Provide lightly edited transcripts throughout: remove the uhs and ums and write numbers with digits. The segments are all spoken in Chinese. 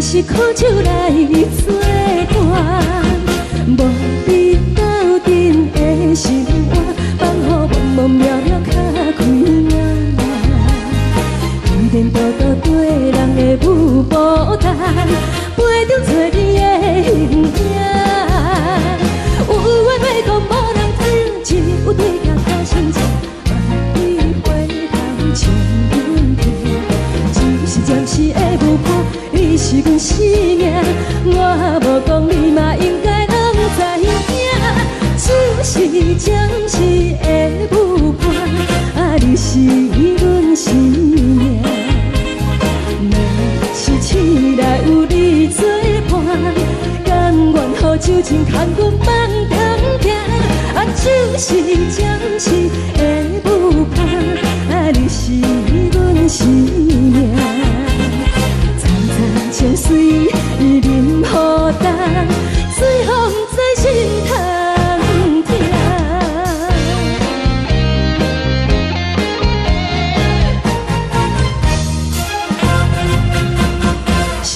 是苦酒来作伴，无你斗阵的生活，放予茫茫渺渺较开眼。一点多多对人的舞步弹，陪着做你的形影。有话要讲无人听，只有对镜头心情，万里回头像阮听，只是暂时的舞伴。你是阮生命，我无讲你嘛应该拢知影。就是暂时的舞伴，啊，你是阮生命。若是醒来有你作伴，甘愿予酒精牵阮放长行。啊，就是暂时的舞伴，啊，你是阮生命。情水已淋雨淡，水风在心头痛。上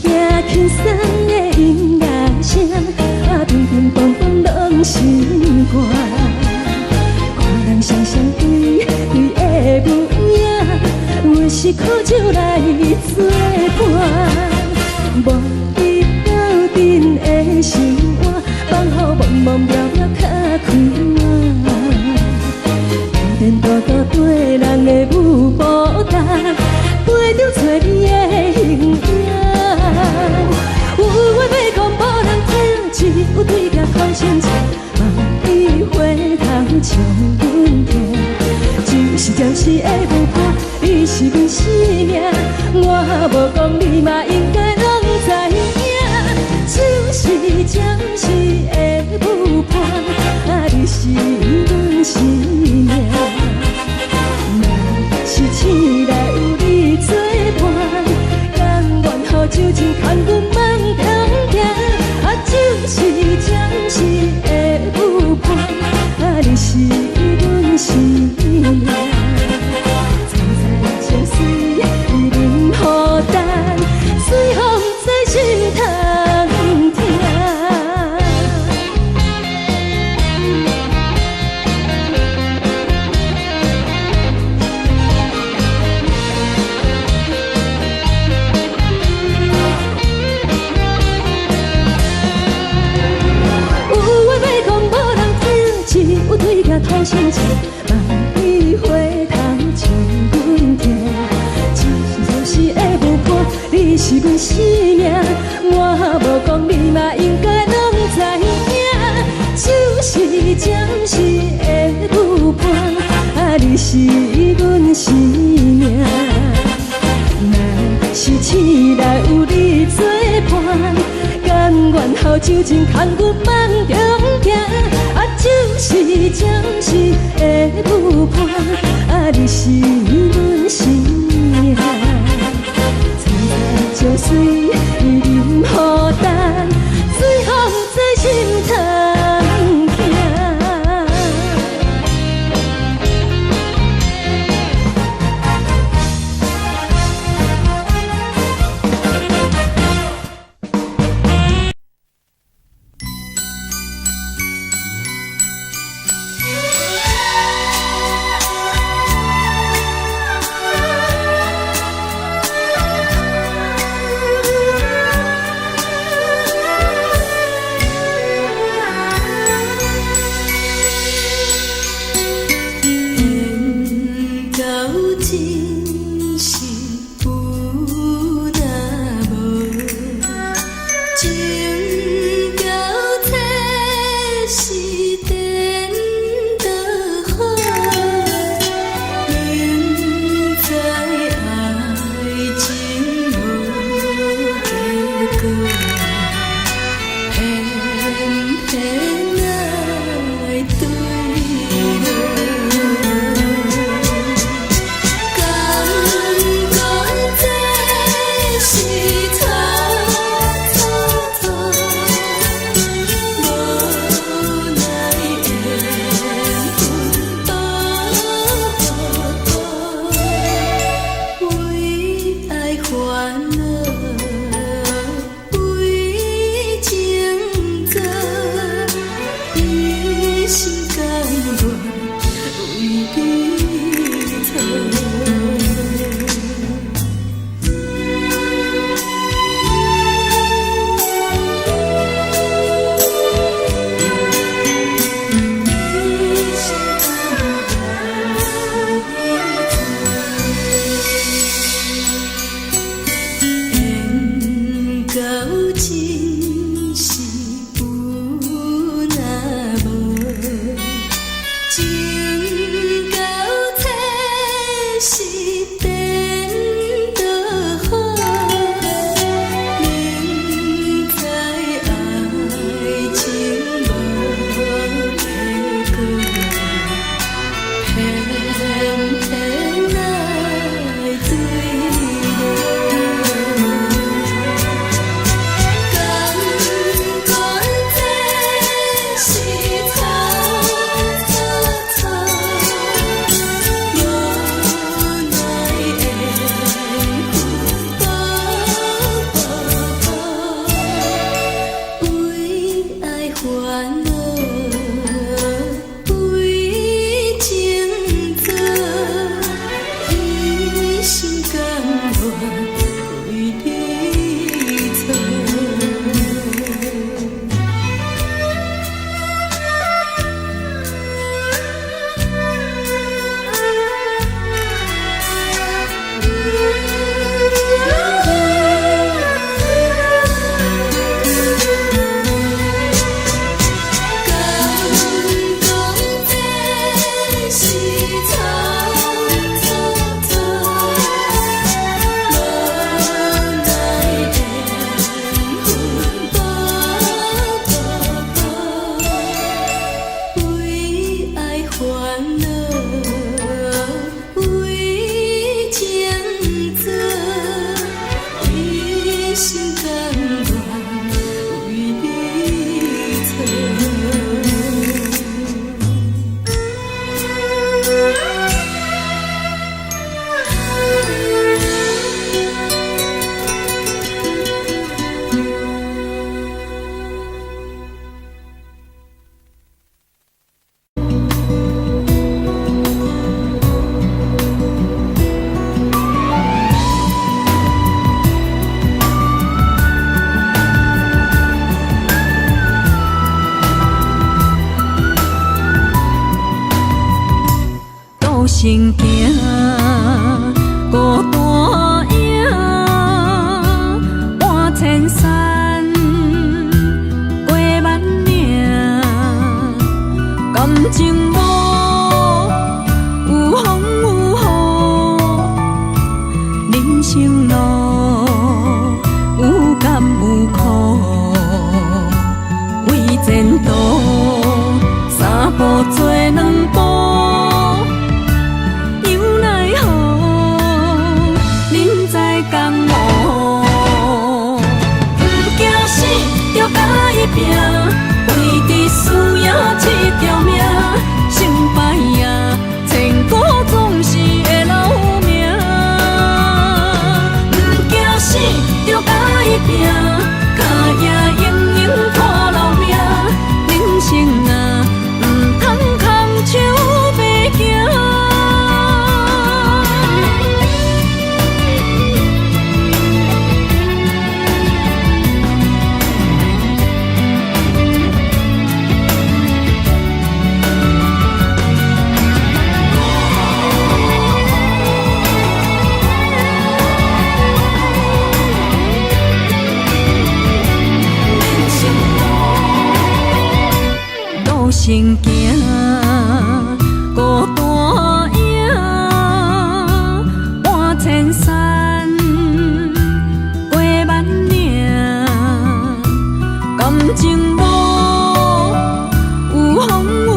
惊轻松的音乐声，啊，乒乒乓乓拢心肝。看人双双对对的舞影，我是苦酒来作伴。无你斗阵的生活，放予茫茫渺渺较开眼。一点多多对人的舞步弹，陪着做你的形影。有话要讲无人听，只有对镜头心情，望你回头像阮听。就是暂时的舞伴，你是阮生命，我无讲你嘛应该拢知影。就是暂时的舞伴，啊，你是阮生命。若是醒来有你作伴，甘愿予酒精牵阮放长行。啊，就是暂时的舞伴，啊，你是阮生命。情水已淋雨淡，水风在心头痛。有话要讲无人听，只有对镜头心情，望你回头像阮听。是的舞伴，你是阮生命，我无讲你嘛应该拢知影。就是暂时的舞伴，啊，你是阮生命。若是醒来有你作伴，甘愿予酒精牵阮放长行。啊，就是暂时的舞伴，啊，你是阮生命。情水已淋雨淡，水风在心头痛。心甘愿为你错。行行，孤单影，半千山，过万岭，感情无有风有雨，人生路有甘有苦，为前途三步做两步。拼，为伫输赢这条命，成败赢，千古总是会留名。不惊死，就甲伊拼，脚也硬硬拖留命。人生啊，唔通空手白行。行行，孤单影，半千山，过万岭，感情无有风有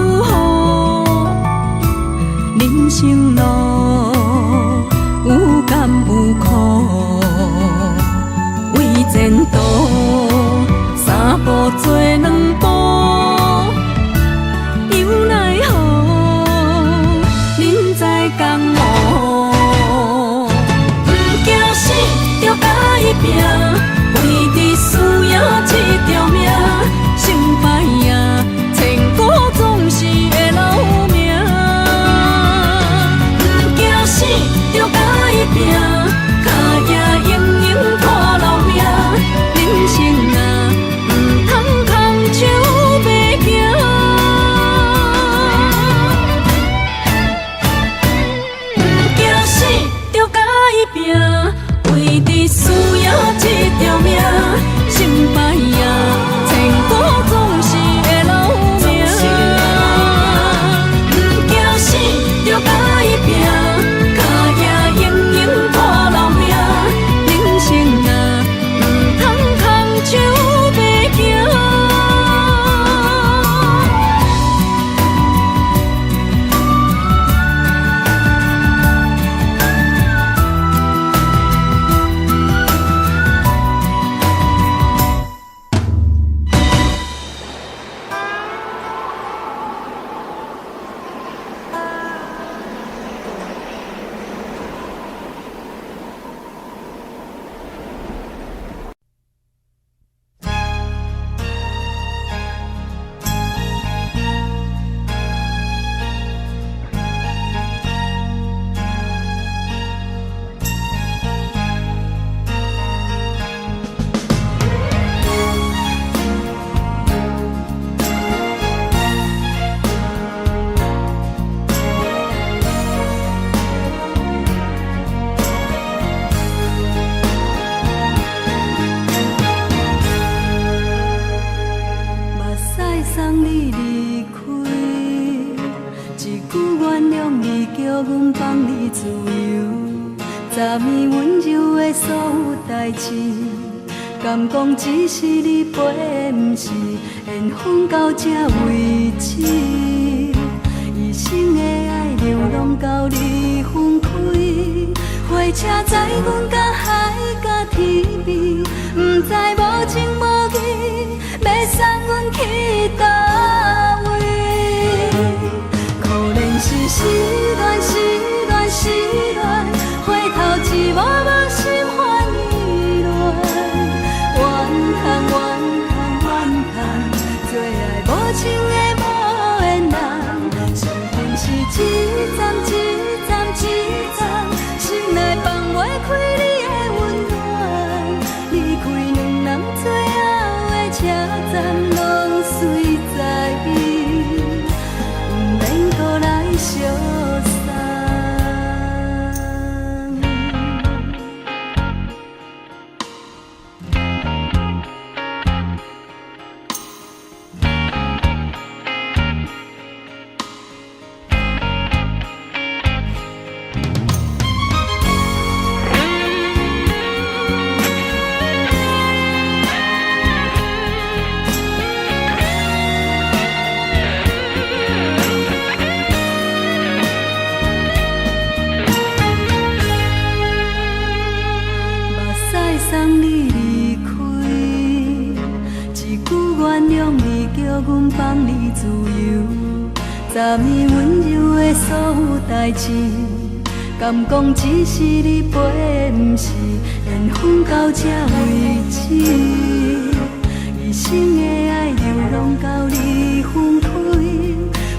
雨，人生路有甘有苦，为前途三步做两步。拼，为伫输赢这条命，成败赢，千古总是会留名。不惊死，就甲伊拼，脚也硬硬拖留命。人生啊，唔通空手白行。不惊死，就甲伊拼。为伫输赢这条命，成败赢，千古总是会留名。不惊死，就甲伊拼，脚也硬硬拖留命。人生啊，唔通空手白行。敢讲只是你陪，不是缘分到这为止。一生的爱流浪到你分开，火车载阮甲海甲天边，不知无情无义，要送阮去倒位？可怜是失恋，失恋，失恋，回头一幕幕心烦意乱，怨叹，怨叹，怨叹，最爱无情的无缘人，伤痕是一站一站一站，心内放袂开你的温暖，离开两人最后的车站，拢随在伊，不免搁来相送。送你离开，一句原谅你，叫阮放你自由。昨暝温柔的所有代志，敢讲只是你陪，不是缘分到这为止。一生的爱流浪到你分开，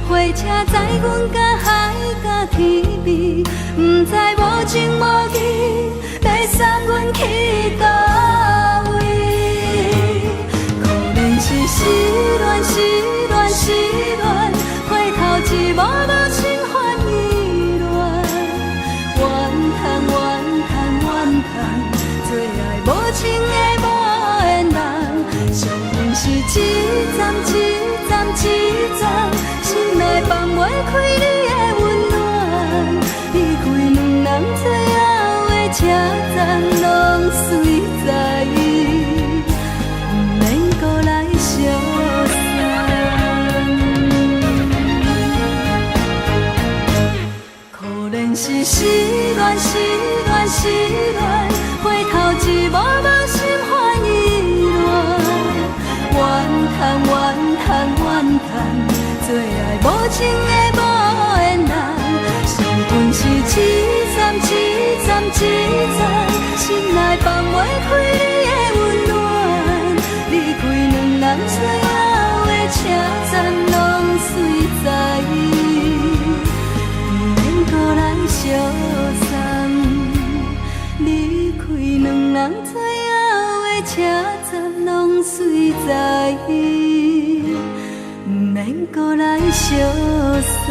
火车载阮甲海甲天边，不知无情无义，要送阮去倒位？可怜是失恋，失恋，失恋，回头一幕幕心烦意乱，怨叹，怨叹，怨叹，最爱无情的无缘人，伤痕是一站一站一站，心内放袂开你的温暖，离开两人最后的车站，拢随在伊，不免搁来相送。可怜是失恋，失恋，失恋，回头一幕幕心烦意乱，怨叹，怨叹，怨叹，最爱无情的无缘人，伤痕是一站一站一站，心内放袂开你的温暖，离开两人最后的车站，拢随在伊，不免搁来相送。离开两人最后的车站，拢随在伊，不免搁来相送。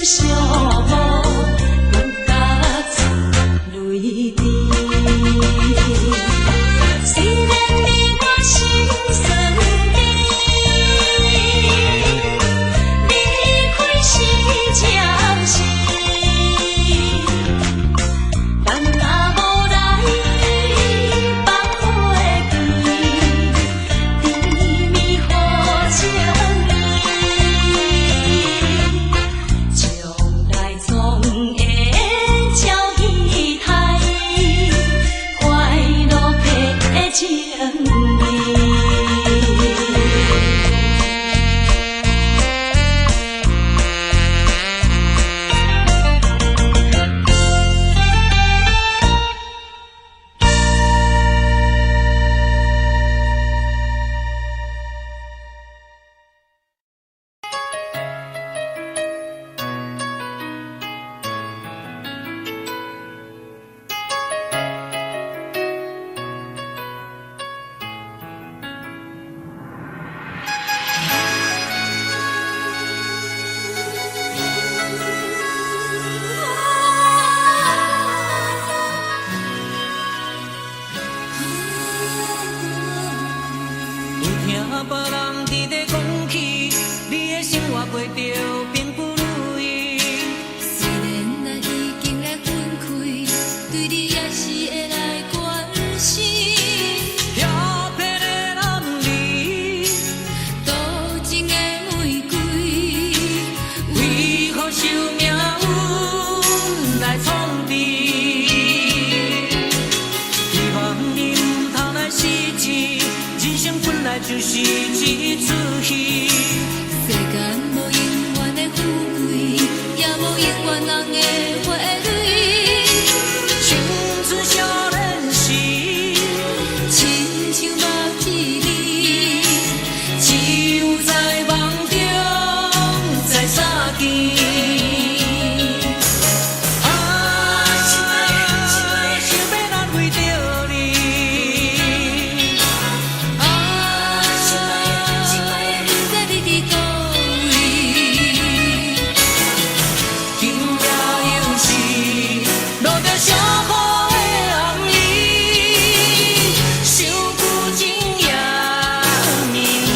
小雨，更加插泪滴。虽然你我心酸甜，离开是暂时，但若无来放花开，甜蜜好情意，将来总会照仪态，快乐的情意。听别人伫咧讲起，你的生活过着并不如意。虽然咱已经来分开，对你也是会来关心。漂泊的男儿，多情的玫瑰，为何受命运来创治？希望你唔通来失志，人生本来就是一出戏。世间无永远的富贵，也无永远人的花蕊。青春少年时，亲像目睭里，只有在梦中在相见。想要难为着你，不知你伫倒位。今夜又是落着小雨的暗暝，想旧情也绵绵。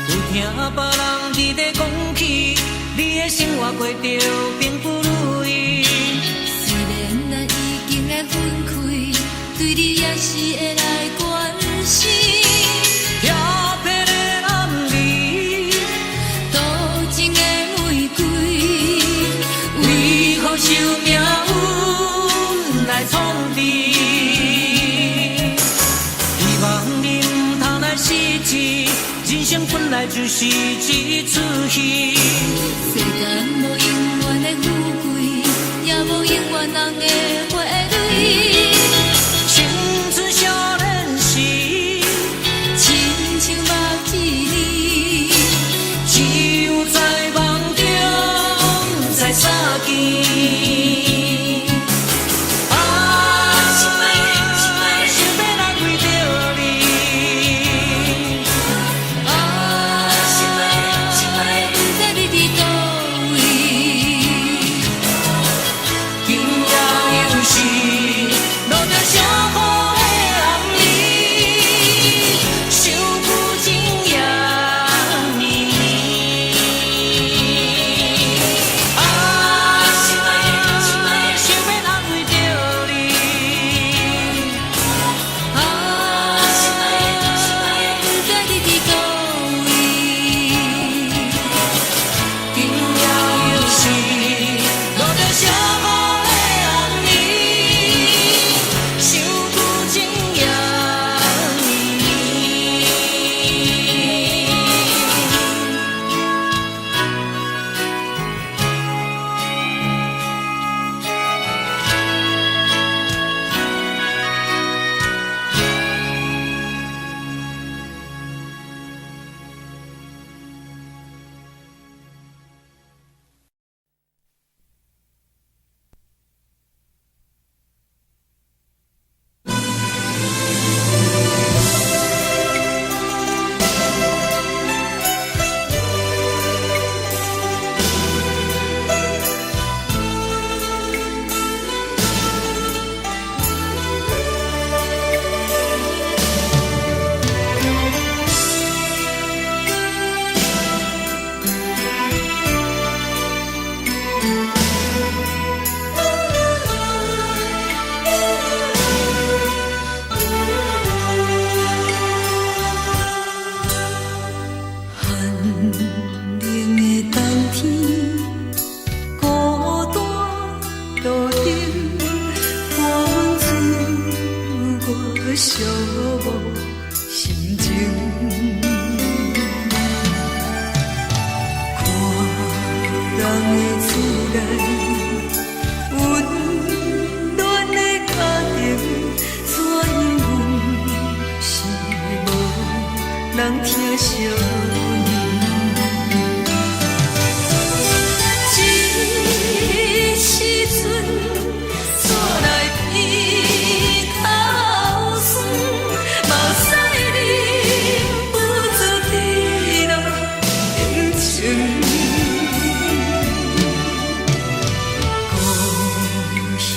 有听别人伫咧讲起，你的生活过着并不如意。虽然咱已经来分开，对你也是会来关心。漂泊的男儿，多情的玫瑰，为何受命运来创治？希望你唔通来失志，人生本来就是一出戏。世间无永远的富贵，也无永远人的花蕊。青春少年时，亲像目睭里，只有在梦中在相见。想要难为着你，不知你伫倒位。今夜又是落着小雨的暗暝，想旧情也绵绵。想要难为着你，不知你伫倒位。今夜又是落着小雨的暗暝，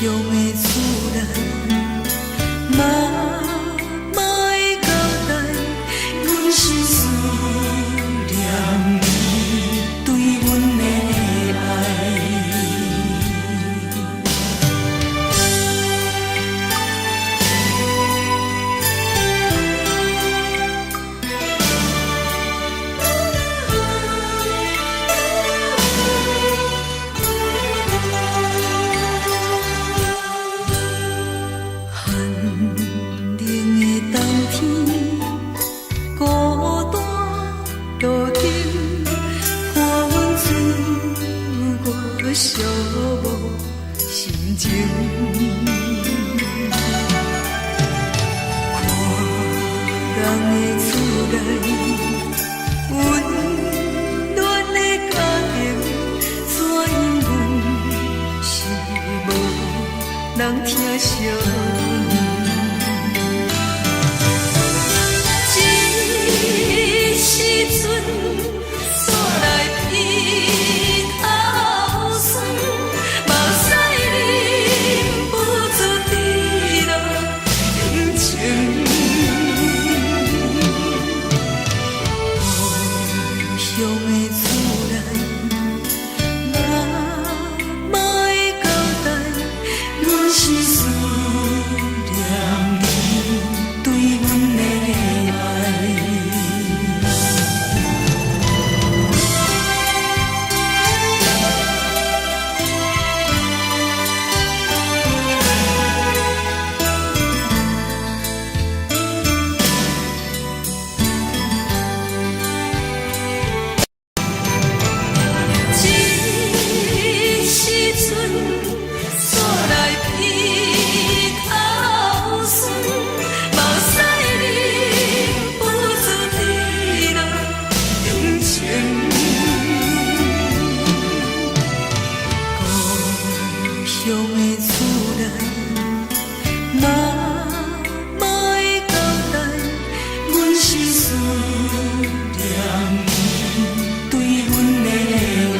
乡的厝内，嘛会交代，阮是思念你对阮的爱。寂寞心情，看人的厝内温暖的家庭，怎因阮是无人疼惜阮？这时阵煞来鼻头酸，目屎忍不住滴落眼睛。故乡的厝内，嘛会交代，阮是思念你对阮的爱。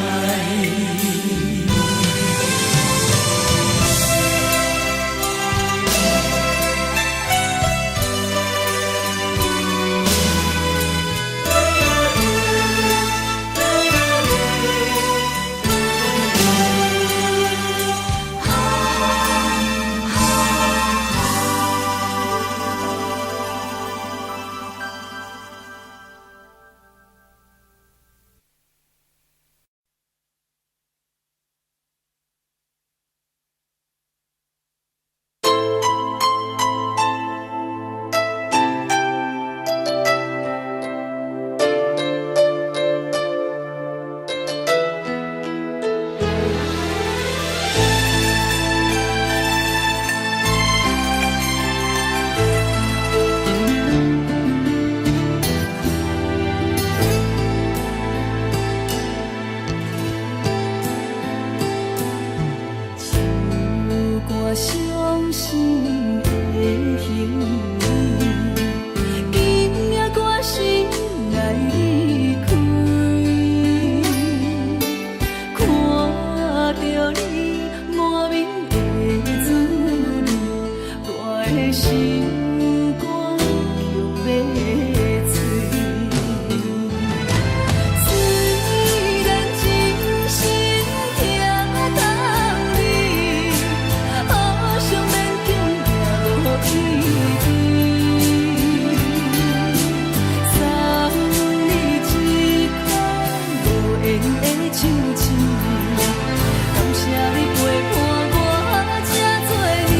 感谢你陪伴我这多年。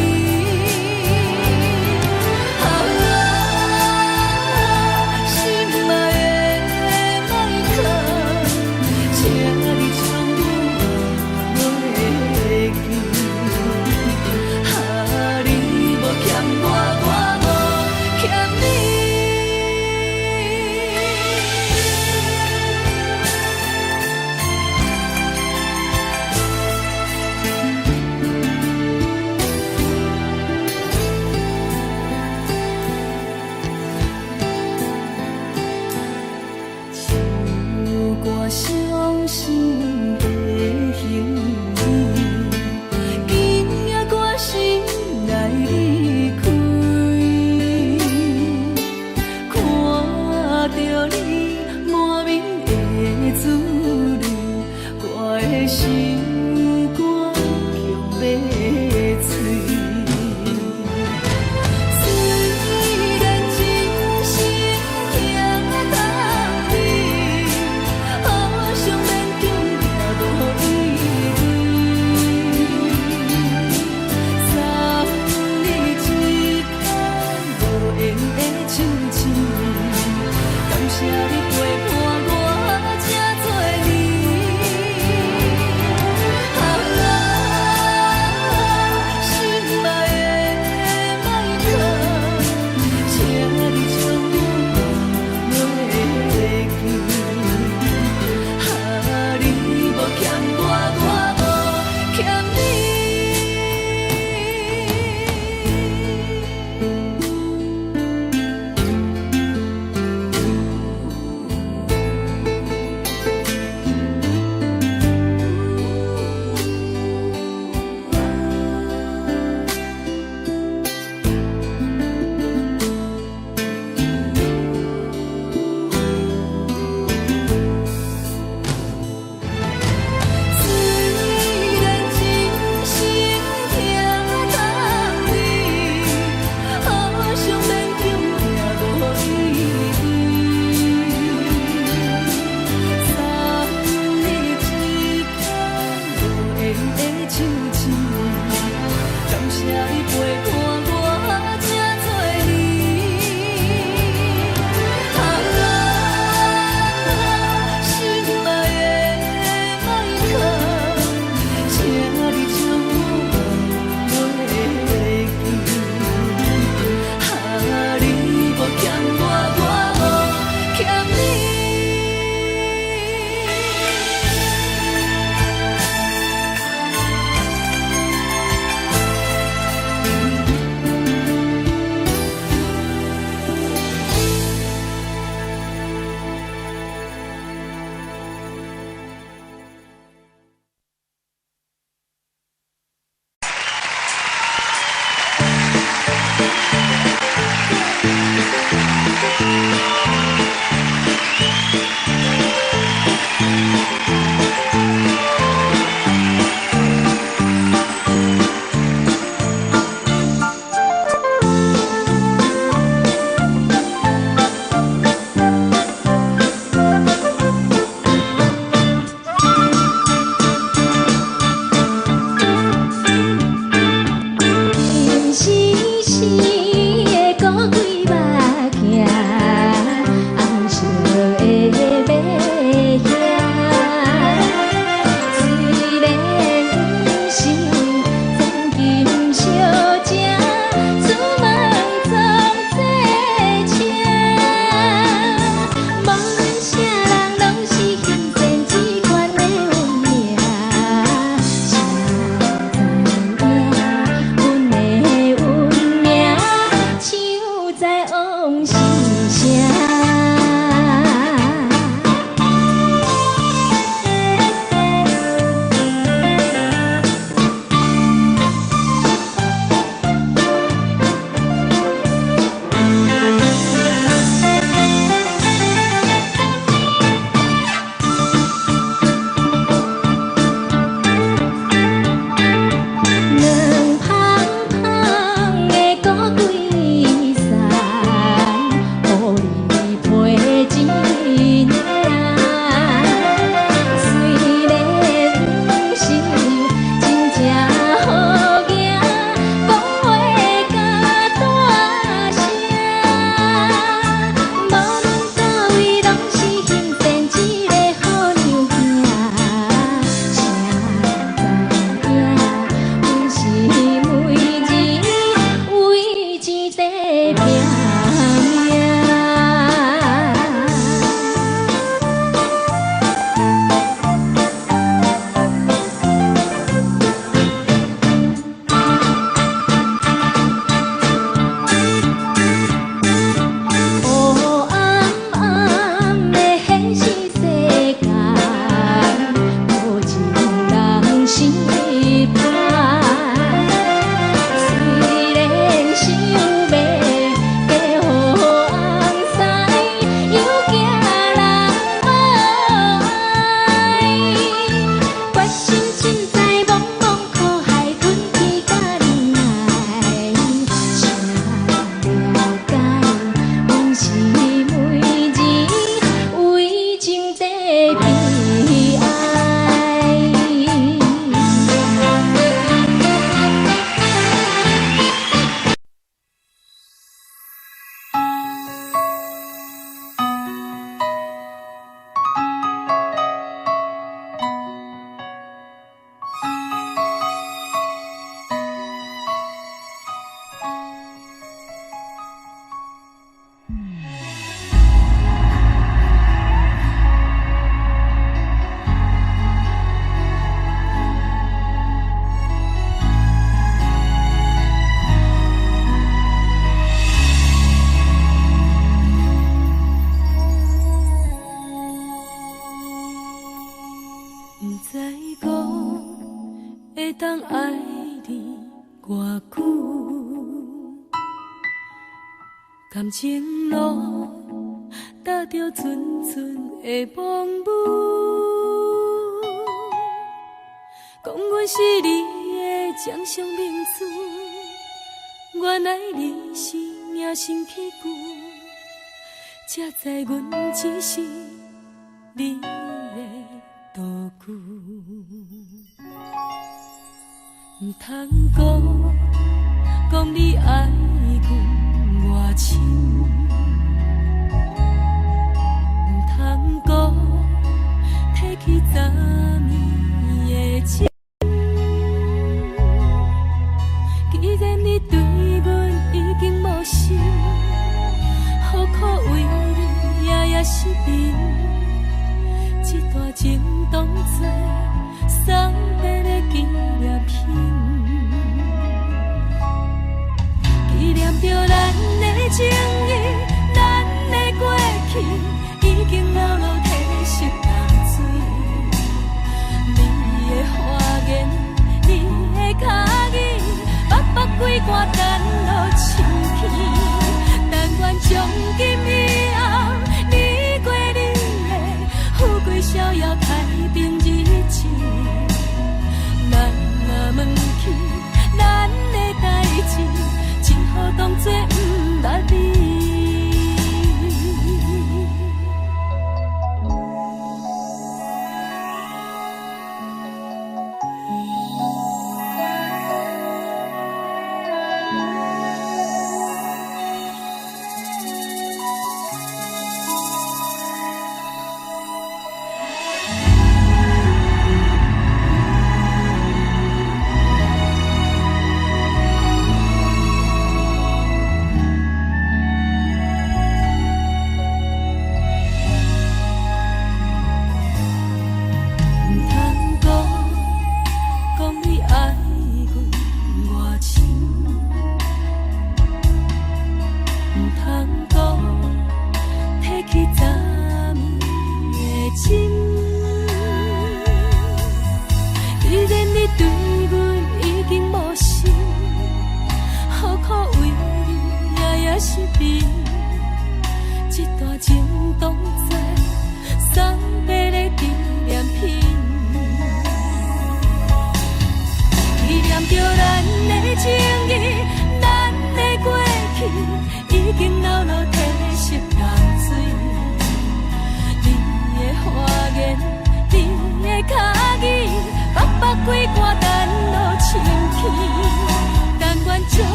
你偌久？感情路踏着纯纯的风舞，讲阮是你的掌上明珠，原来你是命生起旧，才知阮只是你的道具。唔通讲你爱阮偌深，唔通讲提起昨暝的情。既然你对阮已经无心，何苦为你夜夜失眠？这段情当作送别的纪念品，纪念着咱的情谊，咱的过去已经老老褪色淡水。你的花言，你的脚语，白白几挂等落深去。但愿从今以后，你过你的富贵逍遥太平日子。咱若问起咱的代志，只好当作不捌你。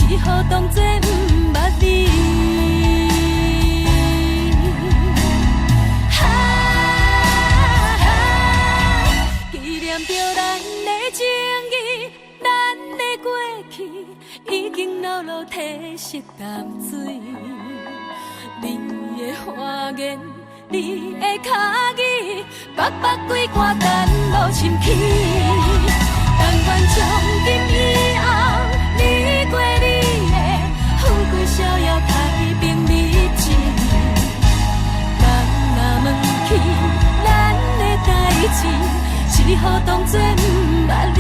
只好当作不捌你。纪念着咱的情谊，咱的过去已经老老褪色淡水。你的花言，你的脚语，白白几挂等落深去。但愿从今以后，你过你的富贵逍遥太平日子。咱若问起咱的代志，只好当作不捌你。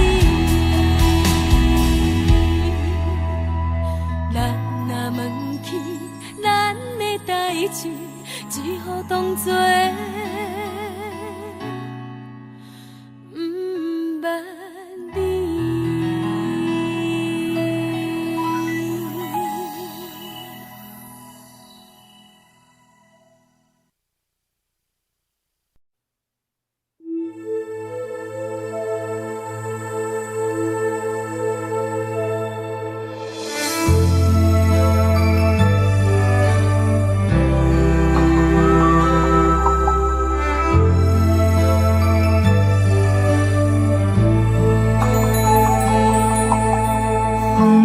咱若问起咱的代志，只好当作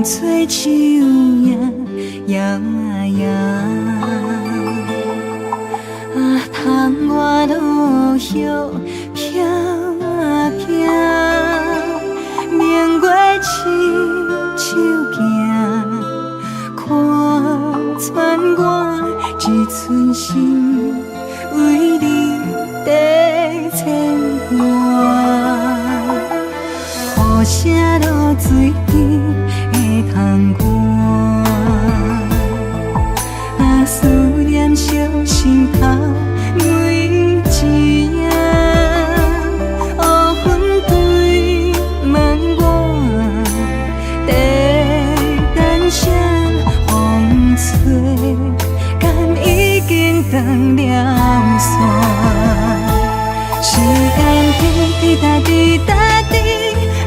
吹树叶摇啊摇，啊，窗外落叶飘啊飘，明月亲手行，看全我一寸心，为你在牵挂。雨声落水边会通我，啊思念烧心头每一夜。乌云对问我，在等啥风吹，敢已经断了线。时间滴答滴答滴，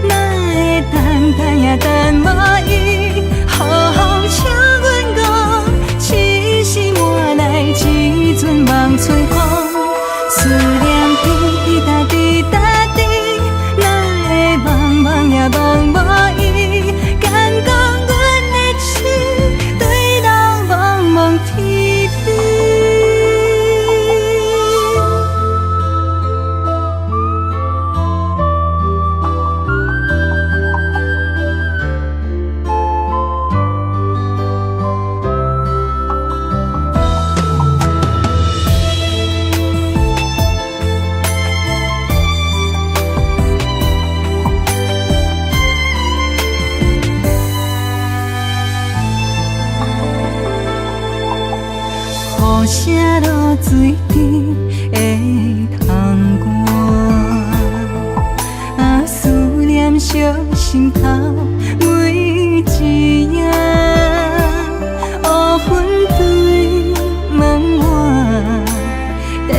哪会等也等无伊？好好请阮讲，痴心换来一阵梦吹风。思念滴答滴答滴，哪会茫茫也茫无伊？敢讲阮的痴，对人茫茫天边。雨声落水边会通我，啊思念烧心头每一夜。乌云对问我，在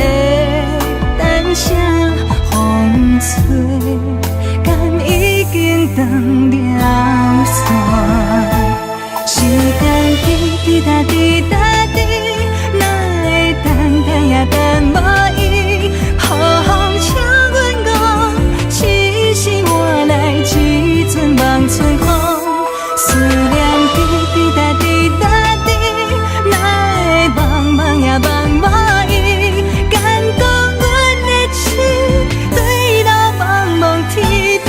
等啥风吹，敢已经断了线。时间滴答滴答滴，也等无伊，好好请阮讲，痴心换来一阵梦春风。思念滴滴答滴答滴，哪会茫茫也茫无伊？敢讲阮的痴，对人茫茫天边。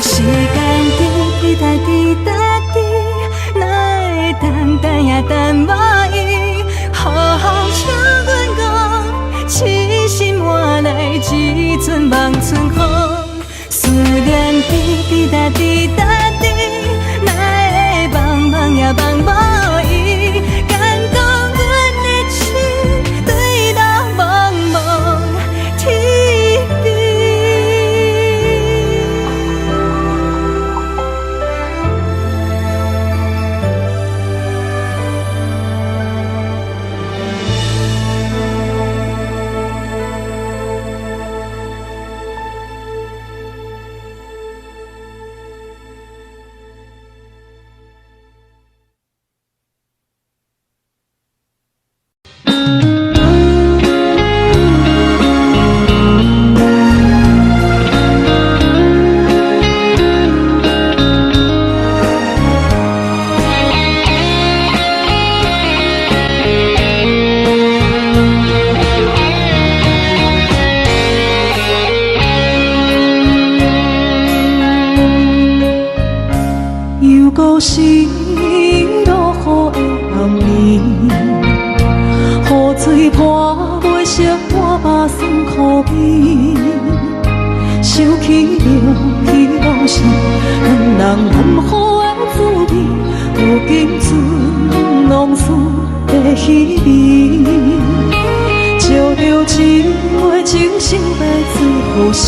时间滴滴答滴答滴，哪会等也等无伊？好好请阮讲，痴心换来一阵梦春风。思念滴滴答滴答滴，哪会茫茫也茫无伊？敢讲阮的痴，对人茫茫天边。故心落雨的暗暝，雨水泼袂湿我目酸苦味，想起着彼往事，咱人难好的滋味，如今存往事的稀微，照着一月情深白水好心。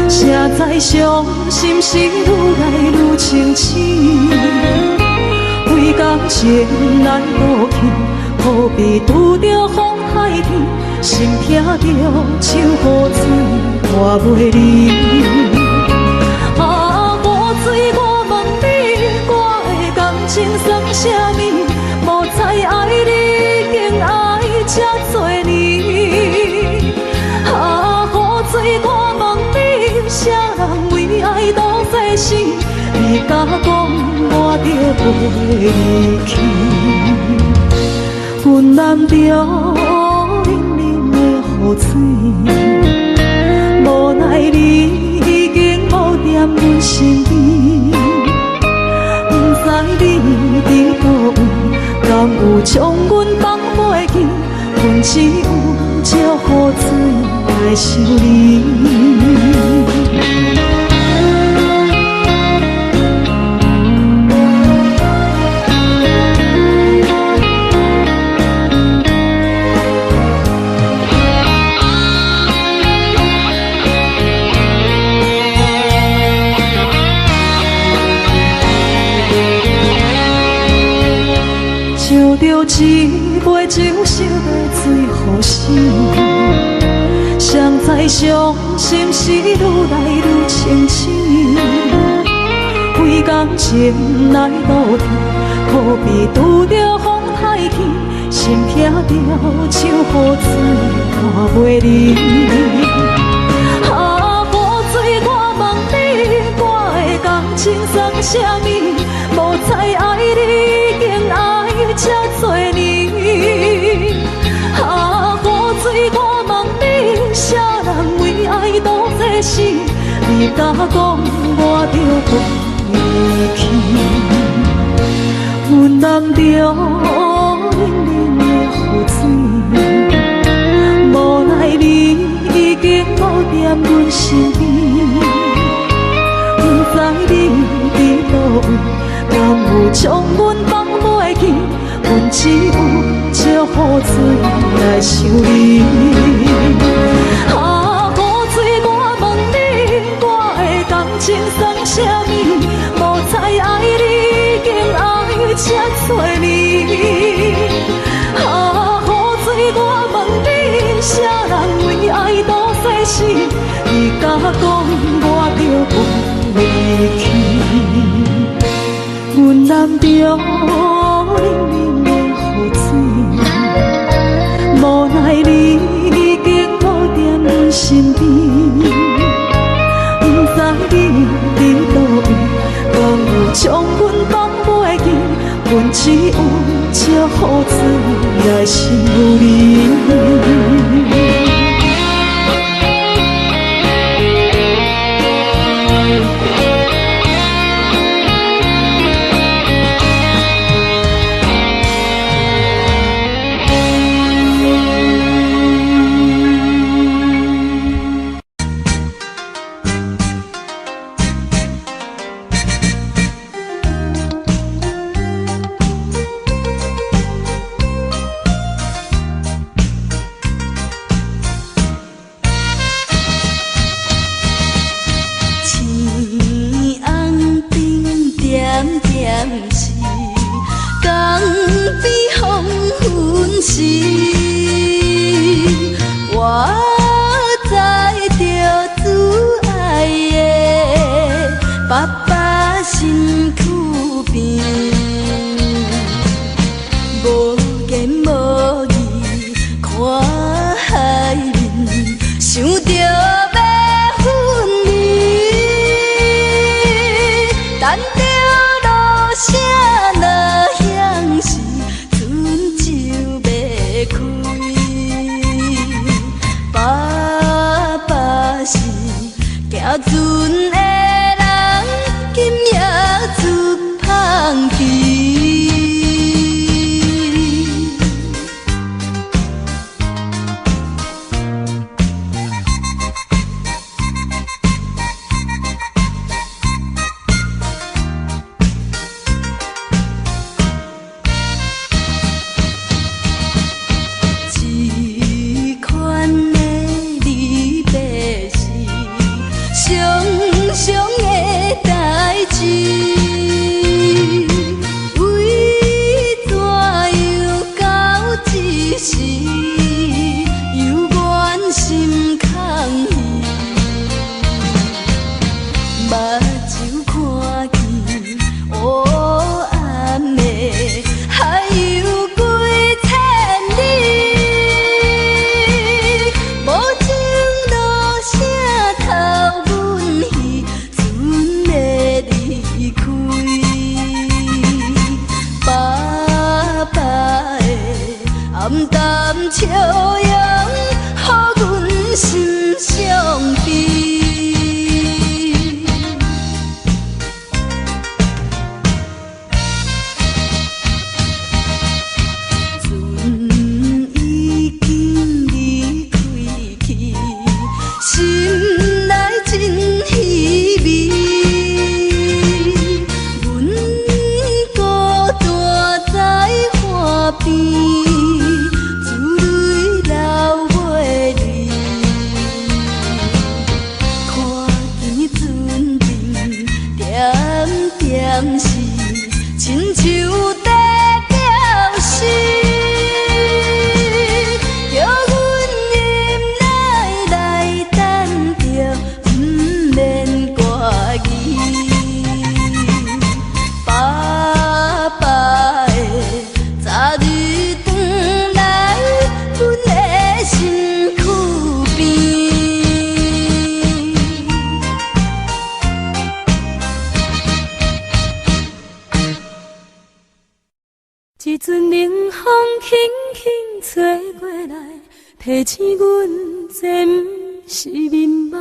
谁知伤心事愈来愈清醒，为感情难过去，何必拄着风海天，心痛着手雨水拖袂离。啊，雨水，我问你，我的感情算啥物？无知爱你，竟爱这多年。啊，雨水，我问你，啥人为爱都费心？你甲讲我着袂离去，阮难着冷冷的雨水，无奈你已经无踮阮身边，不知你伫倒位，敢有将阮放袂记？阮只有借雨水来想你。烧着一杯酒，烧来醉予心。谁知伤心事愈来愈清醒。几工前来路边，可比拄着风太起，心痛着手雨水看袂离。啊，雨水，我问你，我的感情算啥物？无猜爱你，已经爱这多年。啊，雨水，我问你，啥人为爱赌这死？你甲讲我着离去，阮淋着冷冷的雨水，无奈你已经无踮阮身边。不知你伫倒位，敢有将阮放袂记？阮只有借雨水来想你。啊，雨水，我问你，我的感情算啥物？无猜爱你，已经爱这多年。啊，雨水，我问你，啥人为爱赌世事？你甲讲我着离去，阮淋着冷冷的雨水，无奈你已经无踮阮身边。不知你伫倒位，敢有将阮放袂记？阮只有借雨水来想你。一阵冷风轻轻吹过来，提醒阮这不是眠梦。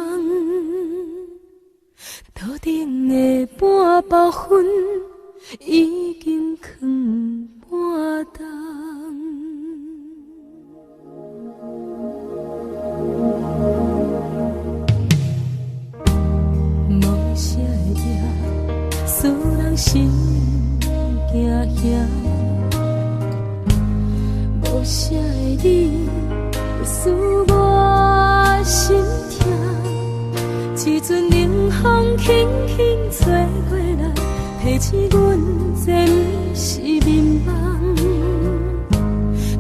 头顶的半包云已经藏半冬。无啥会夜，使人心惊惊。无啥的你，会使我心痛。一阵冷风轻轻吹过来，提醒阮这不是眠梦。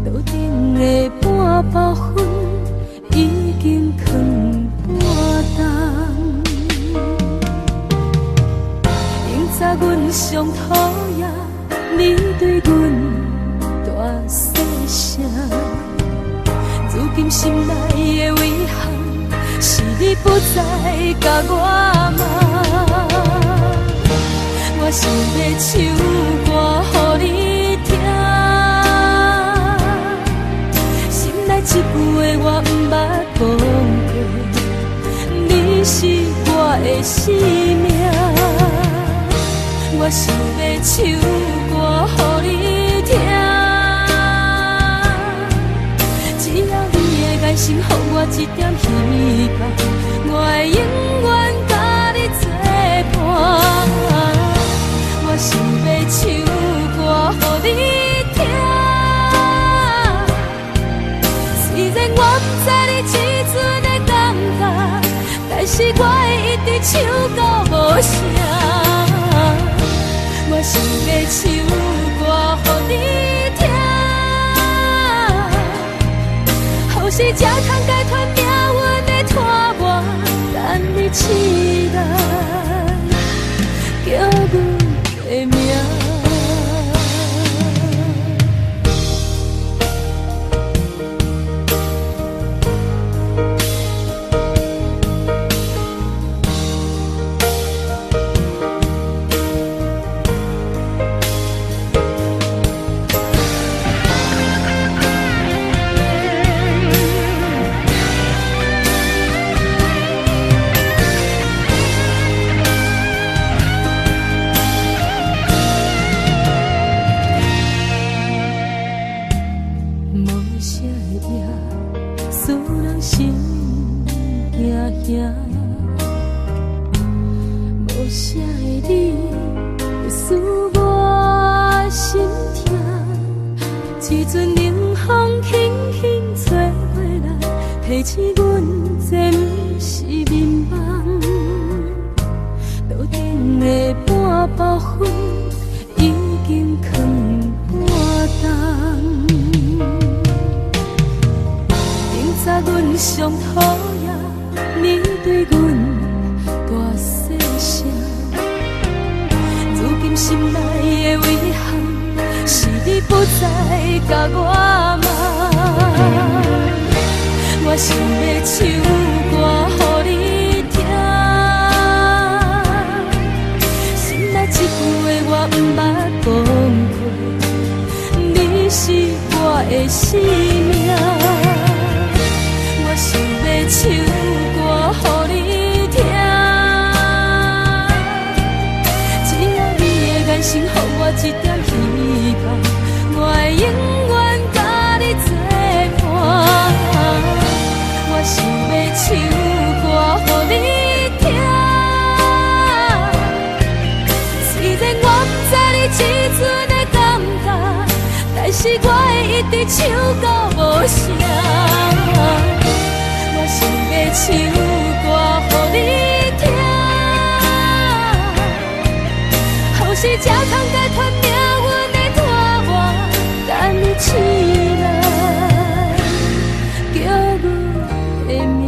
头顶的半包云已经藏半冬。明早阮上讨厌你对阮大细声，如今心内的遗憾，是你不再甲我骂。我想要唱歌予你听，心内一句话我不捌讲过，你是我的生命。我想要唱歌予你听，只要你会爱心，予我一点希望，我会永远甲你作伴。我想要唱歌予你听，虽然我不知你这阵的感觉，但是我会一直唱到无声。我想要唱歌予你听，后世才通解脱命运的拖磨，等你起来，叫阮的名。无啥的你，会使我心痛。一阵冷风轻轻吹过来，提醒阮这不是眠梦。头顶的半包云已经藏半冬。明早阮上讨厌你对阮大细声，如今心内的遗憾，是你不再甲我骂。我想要唱歌予你听，心内一句话我不捌讲过，你是我的生命。我想要唱歌予你听，只要你的眼神予我一点希望，我会永远甲你作伴。我想要唱歌予你听，虽然我不知你这阵的感觉，但是我会一直唱到无声。我想要唱歌予你听，后世才通解脱命运的拖磨，等你起来，叫阮的名。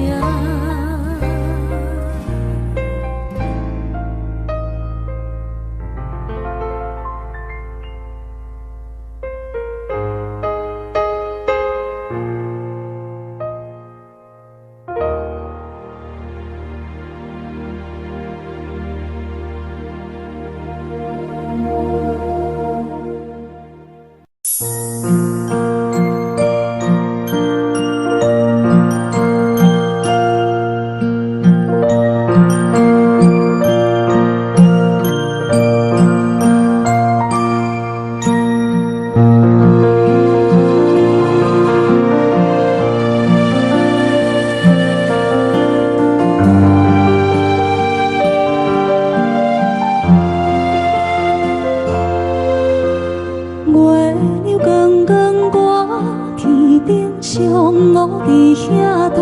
伤我伫遐大，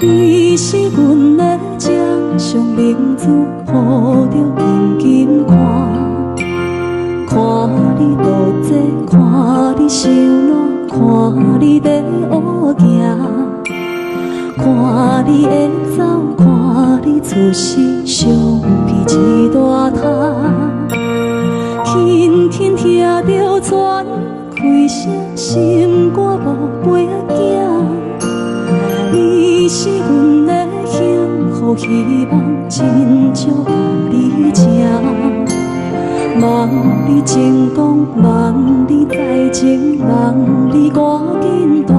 你是阮的掌上明珠，抱着紧紧看，看你独坐，看你受难，看你在乌行，看你会走，看你出世，伤悲一大摊。轻轻听着船开声，心肝无飞仔行。你是阮的幸福希望，真少甲你情。望你成功，望你再情，望你赶紧大，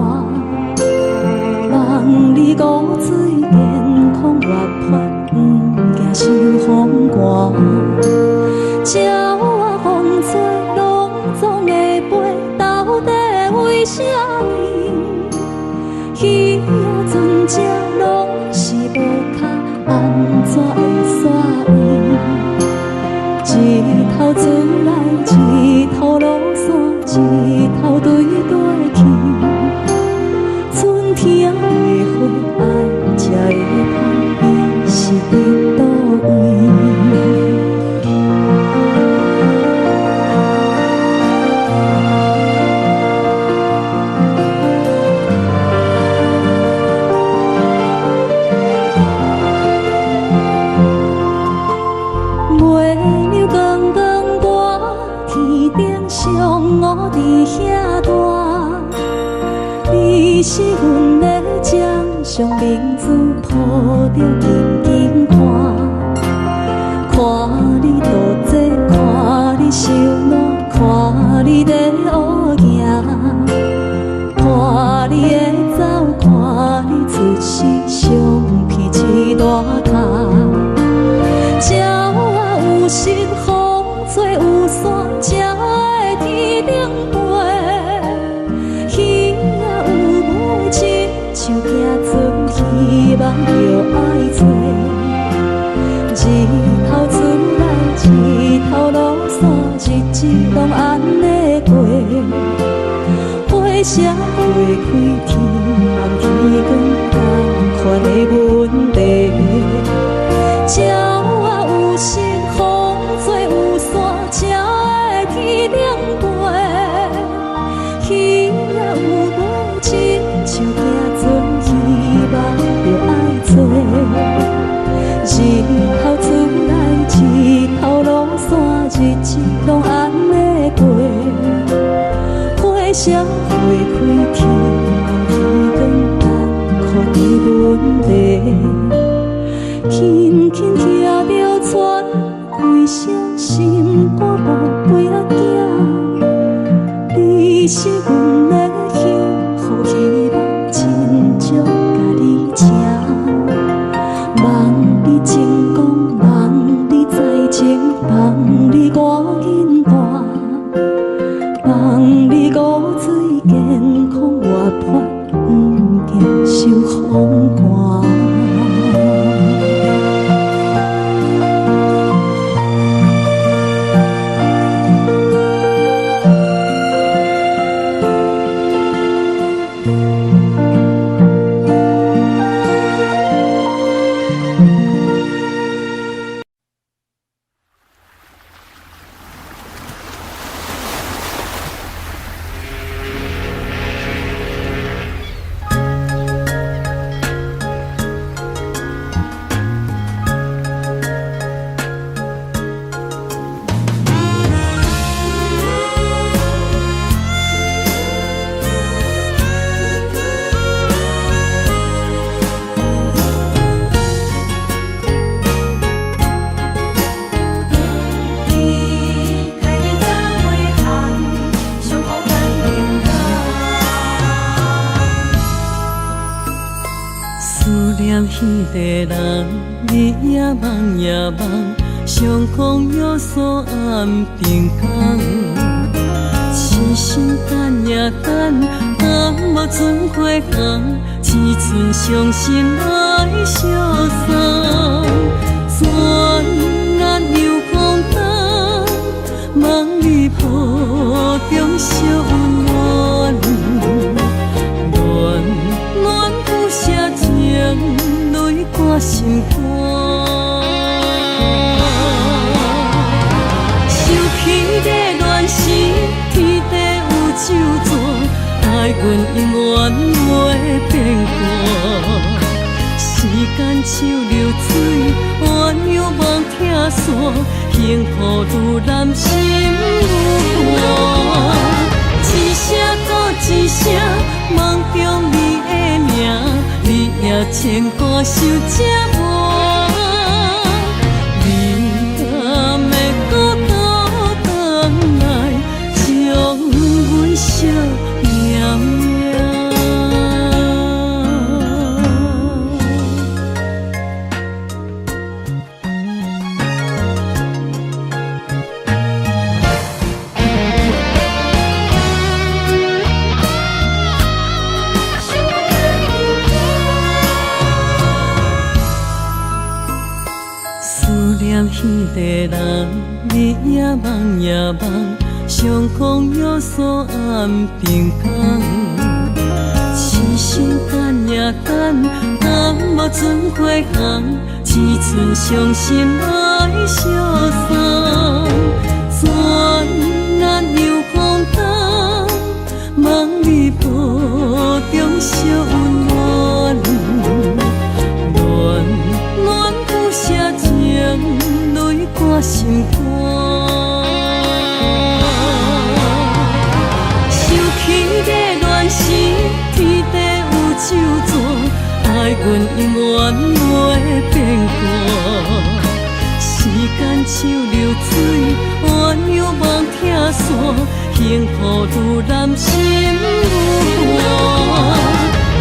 望你骨髓健康活泼，不惊受风寒。鸟仔风吹，拢总会飞，到底为什么？鱼仔船只拢是无脚，安怎会煞位？一头船来，一头落山，一头对对去。春天的花爱吃的香，伊是伫倒位？我伫遐大，你是阮的掌上明珠，抱着紧紧看，看你独坐，看你受难，看你在乌行，看你会走，看你出世，伤悲一大摊。鸟仔有心，风吹有伞，才会天顶飞。鱼仔有母亲，像行船，希望着爱做。一头船来，一头落山，日子拢安尼过。花谢花开，天暗天光，同款的问题。鸟仔有心，风吹有伞，才会天顶飞。鱼仔有母亲，像行船，希望着爱做。一头船来，一头落山，日子拢安尼过。花谢花开，天暗天光，同款的问题。轻轻听着船开声，心肝无飞仔行。你是阮的幸福希望，真少甲你请。望你成功，望你再情，望你赶紧大，望你骨髓健康活泼，不惊受风寒。彼个人，日夜梦夜梦，上空有山暗平空。痴心等也等，等无船花红，只剩伤心来相送。转眼又空灯，望你抱中小温暖。泪挂心肝。想起的恋时，天地有咒詛，爱阮永远袂变卦。时间像流水，鸳鸯望听线，幸福愈难心愈寒。一声搁一声，梦中你的名，你也牵挂受折磨。你敢会搁倒转来，将阮惜命命？彼个人，日夜梦夜梦，相逢约束暗平港。痴心等也等，等无准回航，只剩伤心来相送。转难又空荡，望你保重惜温暖。暖不下情。泪挂心肝，想起的恋时，天地有咒詛，爱阮永远袂变卦。时间像流水，鸳鸯望听线，幸福愈难心愈寒。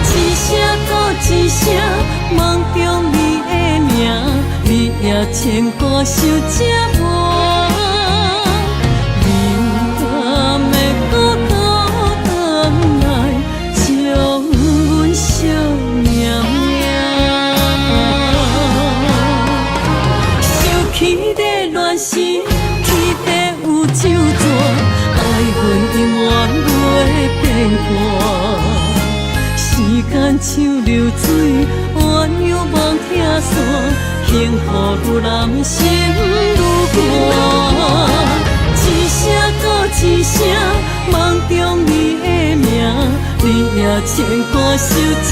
一声搁一声，梦中你的名。你也牵挂受折磨，你敢会搁倒转来，将阮惜命命？想起的恋时，天地有咒詛，爱阮永远袂变卦。时间像流水，鸳鸯望听线。幸福愈难心愈寒，一声搁一声，梦中你的名，你也牵挂受折